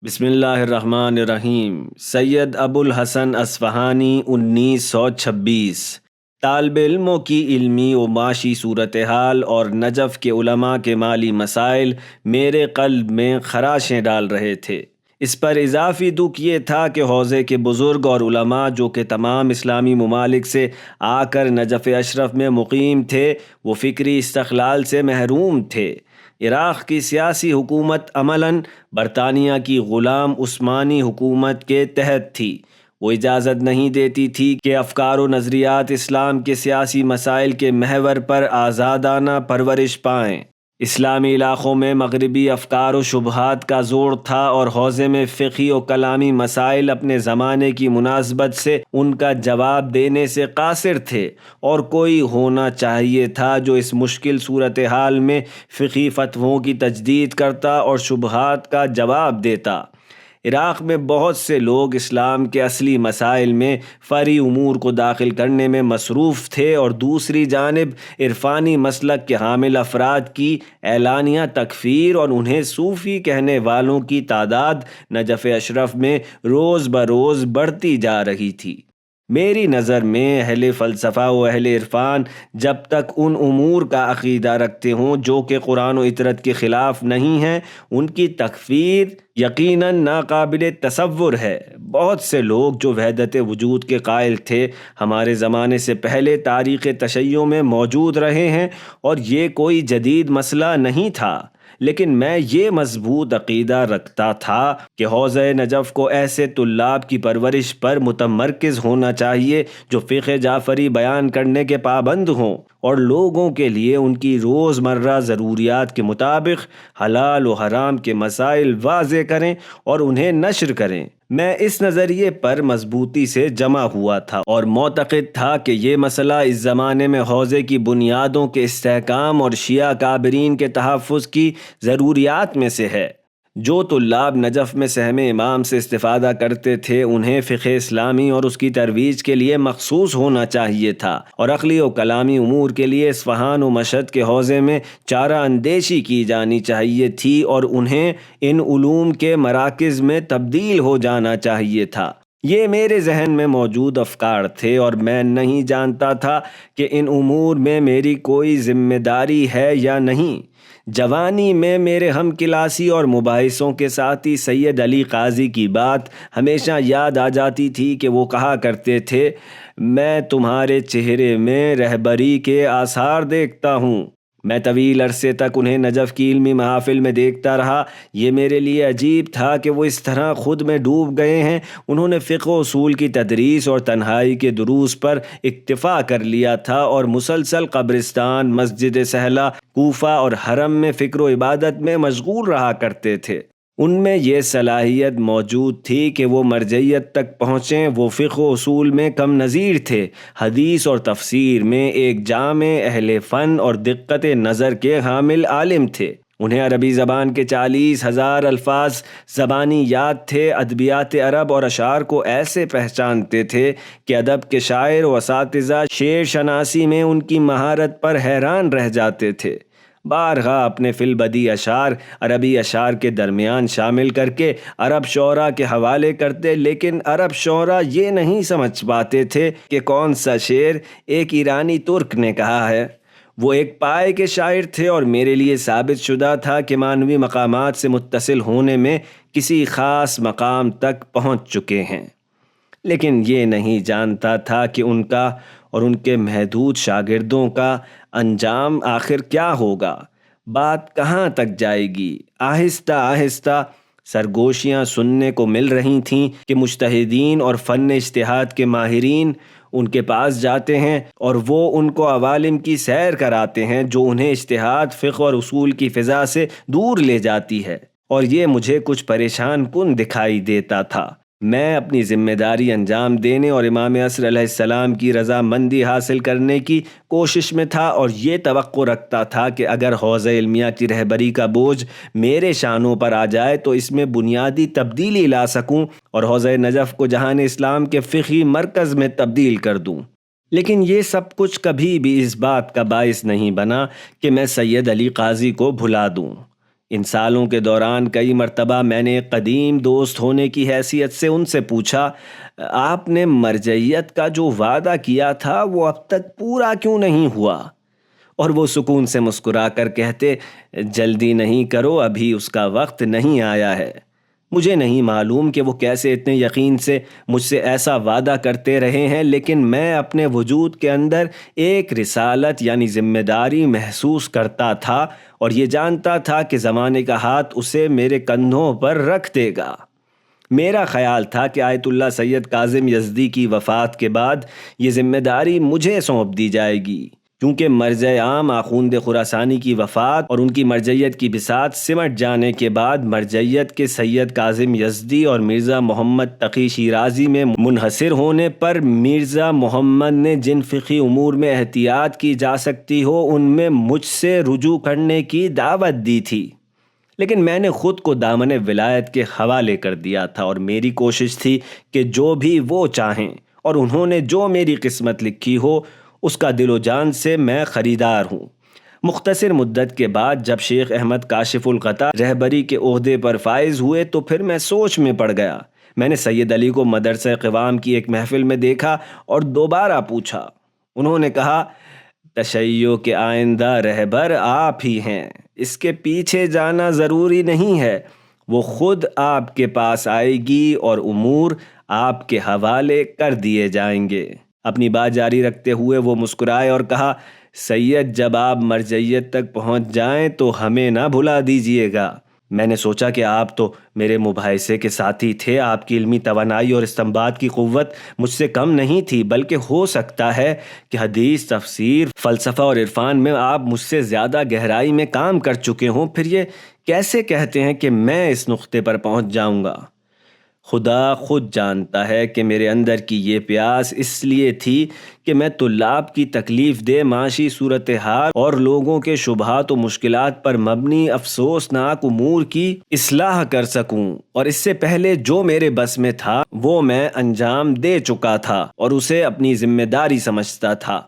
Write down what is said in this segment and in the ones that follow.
بسم اللہ الرحمن الرحیم۔ سید ابو الحسن اصفہانی 1926۔ طالب علموں کی علمی و معاشی صورتحال اور نجف کے علماء کے مالی مسائل میرے قلب میں خراشیں ڈال رہے تھے۔ اس پر اضافی دکھ یہ تھا کہ حوزے کے بزرگ اور علماء جو کہ تمام اسلامی ممالک سے آ کر نجف اشرف میں مقیم تھے، وہ فکری استقلال سے محروم تھے۔ عراق کی سیاسی حکومت عملاً برطانیہ کی غلام عثمانی حکومت کے تحت تھی۔ وہ اجازت نہیں دیتی تھی کہ افکار و نظریات اسلام کے سیاسی مسائل کے محور پر آزادانہ پرورش پائیں۔ اسلامی علاقوں میں مغربی افکار و شبہات کا زور تھا اور حوزے میں فقہی و کلامی مسائل اپنے زمانے کی مناسبت سے ان کا جواب دینے سے قاصر تھے، اور کوئی ہونا چاہیے تھا جو اس مشکل صورتحال میں فقہی فتووں کی تجدید کرتا اور شبہات کا جواب دیتا۔ عراق میں بہت سے لوگ اسلام کے اصلی مسائل میں فرعی امور کو داخل کرنے میں مصروف تھے، اور دوسری جانب عرفانی مسلک کے حامل افراد کی اعلانیہ تکفیر اور انہیں صوفی کہنے والوں کی تعداد نجف اشرف میں روز بروز بڑھتی جا رہی تھی۔ میری نظر میں اہل فلسفہ و اہل عرفان جب تک ان امور کا عقیدہ رکھتے ہوں جو کہ قرآن و اطرت کے خلاف نہیں ہیں، ان کی تکفیر یقیناً ناقابل تصور ہے۔ بہت سے لوگ جو وحدت وجود کے قائل تھے ہمارے زمانے سے پہلے تاریخ تشیع میں موجود رہے ہیں، اور یہ کوئی جدید مسئلہ نہیں تھا، لیکن میں یہ مضبوط عقیدہ رکھتا تھا کہ حوزہ نجف کو ایسے طلاب کی پرورش پر متمرکز ہونا چاہیے جو فقہ جعفری بیان کرنے کے پابند ہوں، اور لوگوں کے لیے ان کی روزمرہ ضروریات کے مطابق حلال و حرام کے مسائل واضح کریں اور انہیں نشر کریں۔ میں اس نظریے پر مضبوطی سے جمع ہوا تھا اور معتقد تھا کہ یہ مسئلہ اس زمانے میں حوزے کی بنیادوں کے استحکام اور شیعہ کابرین کے تحفظ کی ضروریات میں سے ہے۔ جو طلاب نجف میں سہم امام سے استفادہ کرتے تھے انہیں فقہ اسلامی اور اس کی ترویج کے لیے مخصوص ہونا چاہیے تھا، اور عقلی و کلامی امور کے لیے اصفہان و مشہد کے حوزے میں چارہ اندیشی کی جانی چاہیے تھی، اور انہیں ان علوم کے مراکز میں تبدیل ہو جانا چاہیے تھا۔ یہ میرے ذہن میں موجود افکار تھے، اور میں نہیں جانتا تھا کہ ان امور میں میری کوئی ذمہ داری ہے یا نہیں۔ جوانی میں میرے ہم کلاسی اور مباحثوں کے ساتھی سید علی قاضی کی بات ہمیشہ یاد آ جاتی تھی کہ وہ کہا کرتے تھے، میں تمہارے چہرے میں رہبری کے آثار دیکھتا ہوں۔ میں طویل عرصے تک انہیں نجف کی علمی محافل میں دیکھتا رہا۔ یہ میرے لیے عجیب تھا کہ وہ اس طرح خود میں ڈوب گئے ہیں۔ انہوں نے فقہ و اصول کی تدریس اور تنہائی کے دروس پر اکتفا کر لیا تھا، اور مسلسل قبرستان، مسجد سہلہ، کوفہ اور حرم میں فکر و عبادت میں مشغول رہا کرتے تھے۔ ان میں یہ صلاحیت موجود تھی کہ وہ مرجعیت تک پہنچیں۔ وہ فقہ و اصول میں کم نظیر تھے، حدیث اور تفسیر میں ایک جامع اہل فن اور دقت نظر کے حامل عالم تھے۔ انہیں عربی زبان کے 40,000 الفاظ زبانی یاد تھے۔ ادبیات عرب اور اشعار کو ایسے پہچانتے تھے کہ ادب کے شاعر و اساتذہ شعر شناسی میں ان کی مہارت پر حیران رہ جاتے تھے۔ بارہا اپنے فی البدیع اشعار عربی اشعار کے درمیان شامل کر کے عرب شعراء کے حوالے کرتے، لیکن عرب شعراء یہ نہیں سمجھ پاتے تھے کہ کون سا شعر ایک ایرانی ترک نے کہا ہے۔ وہ ایک پائے کے شاعر تھے، اور میرے لیے ثابت شدہ تھا کہ معنوی مقامات سے متصل ہونے میں کسی خاص مقام تک پہنچ چکے ہیں، لیکن یہ نہیں جانتا تھا کہ ان کا اور ان کے محدود شاگردوں کا انجام آخر کیا ہوگا، بات کہاں تک جائے گی۔ آہستہ آہستہ سرگوشیاں سننے کو مل رہی تھیں کہ مجتہدین اور فن اجتہاد کے ماہرین ان کے پاس جاتے ہیں، اور وہ ان کو عوالم کی سیر کراتے ہیں جو انہیں اجتہاد، فقہ اور اصول کی فضا سے دور لے جاتی ہے، اور یہ مجھے کچھ پریشان کن دکھائی دیتا تھا۔ میں اپنی ذمہ داری انجام دینے اور امام عصر علیہ السلام کی رضامندی حاصل کرنے کی کوشش میں تھا، اور یہ توقع رکھتا تھا کہ اگر حوزہ علمیہ کی رہبری کا بوجھ میرے شانوں پر آ جائے تو اس میں بنیادی تبدیلی لا سکوں اور حوزہ نجف کو جہان اسلام کے فقہی مرکز میں تبدیل کر دوں۔ لیکن یہ سب کچھ کبھی بھی اس بات کا باعث نہیں بنا کہ میں سید علی قاضی کو بھلا دوں۔ ان سالوں کے دوران کئی مرتبہ میں نے ایک قدیم دوست ہونے کی حیثیت سے ان سے پوچھا، آپ نے مرجعیت کا جو وعدہ کیا تھا وہ اب تک پورا کیوں نہیں ہوا؟ اور وہ سکون سے مسکرا کر کہتے، جلدی نہیں کرو، ابھی اس کا وقت نہیں آیا ہے۔ مجھے نہیں معلوم کہ وہ کیسے اتنے یقین سے مجھ سے ایسا وعدہ کرتے رہے ہیں، لیکن میں اپنے وجود کے اندر ایک رسالت یعنی ذمہ داری محسوس کرتا تھا اور یہ جانتا تھا کہ زمانے کا ہاتھ اسے میرے کندھوں پر رکھ دے گا۔ میرا خیال تھا کہ آیت اللہ سید کاظم یزدی کی وفات کے بعد یہ ذمہ داری مجھے سونپ دی جائے گی، کیونکہ مرجع عام آخوند خراسانی کی وفات اور ان کی مرجعیت کی بساط سمٹ جانے کے بعد مرجعیت کے سید کاظم یزدی اور مرزا محمد تقی شیرازی میں منحصر ہونے پر مرزا محمد نے جن فقہی امور میں احتیاط کی جا سکتی ہو ان میں مجھ سے رجوع کرنے کی دعوت دی تھی، لیکن میں نے خود کو دامن ولایت کے حوالے کر دیا تھا اور میری کوشش تھی کہ جو بھی وہ چاہیں اور انہوں نے جو میری قسمت لکھی ہو اس کا دل و جان سے میں خریدار ہوں۔ مختصر مدت کے بعد جب شیخ احمد کاشف الغطا رہبری کے عہدے پر فائز ہوئے تو پھر میں سوچ میں پڑ گیا۔ میں نے سید علی کو مدرسہ قوام کی ایک محفل میں دیکھا اور دوبارہ پوچھا۔ انہوں نے کہا، تشیع کے آئندہ رہبر آپ ہی ہیں، اس کے پیچھے جانا ضروری نہیں ہے، وہ خود آپ کے پاس آئے گی اور امور آپ کے حوالے کر دیے جائیں گے۔ اپنی بات جاری رکھتے ہوئے وہ مسکرائے اور کہا، سید جب آپ مرجعیت تک پہنچ جائیں تو ہمیں نہ بھلا دیجیے گا۔ میں نے سوچا کہ آپ تو میرے مباحثے کے ساتھی تھے، آپ کی علمی توانائی اور استنباط کی قوت مجھ سے کم نہیں تھی، بلکہ ہو سکتا ہے کہ حدیث، تفسیر، فلسفہ اور عرفان میں آپ مجھ سے زیادہ گہرائی میں کام کر چکے ہوں، پھر یہ کیسے کہتے ہیں کہ میں اس نقطے پر پہنچ جاؤں گا؟ خدا خود جانتا ہے کہ میرے اندر کی یہ پیاس اس لیے تھی کہ میں طلاب کی تکلیف دہ معاشی صورتحال اور لوگوں کے شبہات و مشکلات پر مبنی افسوسناک امور کی اصلاح کر سکوں، اور اس سے پہلے جو میرے بس میں تھا وہ میں انجام دے چکا تھا اور اسے اپنی ذمہ داری سمجھتا تھا۔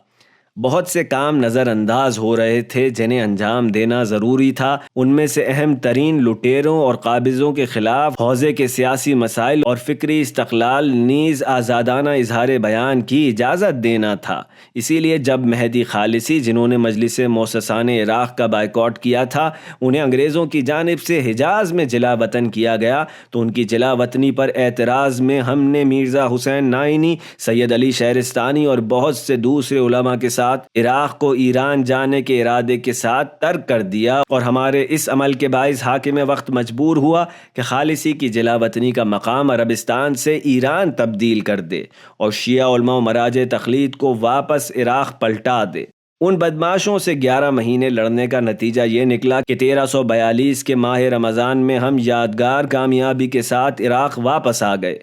بہت سے کام نظر انداز ہو رہے تھے جنہیں انجام دینا ضروری تھا، ان میں سے اہم ترین لٹیروں اور قابضوں کے خلاف حوزے کے سیاسی مسائل اور فکری استقلال نیز آزادانہ اظہار بیان کی اجازت دینا تھا۔ اسی لیے جب مہدی خالصی، جنہوں نے مجلس مؤسسان عراق کا بائیکاٹ کیا تھا، انہیں انگریزوں کی جانب سے حجاز میں جلا وطن کیا گیا تو ان کی جلا وطنی پر اعتراض میں ہم نے مرزا حسین نائینی، سید علی شہرستانی اور بہت سے دوسرے علماء کے ساتھ عراق کو ایران جانے کے ارادے کے ساتھ ترک کر دیا، اور ہمارے اس عمل کے باعث حاکم وقت مجبور ہوا کہ خالصی کی جلا وطنی کا مقام عربستان سے ایران تبدیل کر دے اور شیعہ علماء و مراجع تقلید کو واپس عراق پلٹا دے۔ ان بدماشوں سے 11 مہینے لڑنے کا نتیجہ یہ نکلا کہ 1342 کے ماہ رمضان میں ہم یادگار کامیابی کے ساتھ عراق واپس آ گئے۔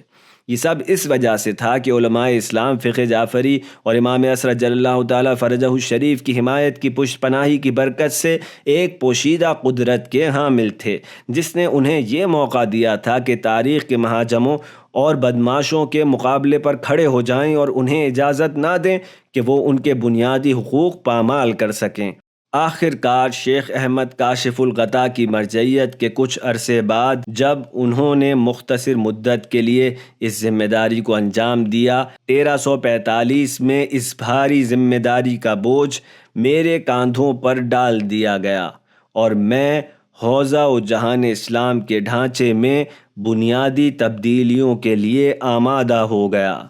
یہ سب اس وجہ سے تھا کہ علماء اسلام فقہ جعفری اور امام اسرت جل اللہ تعالیٰ فرجہ الشریف کی حمایت کی پشت پناہی کی برکت سے ایک پوشیدہ قدرت کے حامل تھے، جس نے انہیں یہ موقع دیا تھا کہ تاریخ کے مہاجموں اور بدماشوں کے مقابلے پر کھڑے ہو جائیں اور انہیں اجازت نہ دیں کہ وہ ان کے بنیادی حقوق پامال کر سکیں۔ آخر کار شیخ احمد کاشف الغطا کی مرجعیت کے کچھ عرصے بعد جب انہوں نے مختصر مدت کے لیے اس ذمہ داری کو انجام دیا، 1345 میں اس بھاری ذمہ داری کا بوجھ میرے کاندھوں پر ڈال دیا گیا اور میں حوزہ و جہان اسلام کے ڈھانچے میں بنیادی تبدیلیوں کے لیے آمادہ ہو گیا۔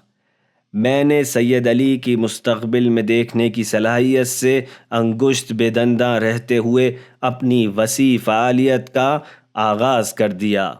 میں نے سید علی کی مستقبل میں دیکھنے کی صلاحیت سے انگشت بے دنداں رہتے ہوئے اپنی وسیع فعالیت کا آغاز کر دیا۔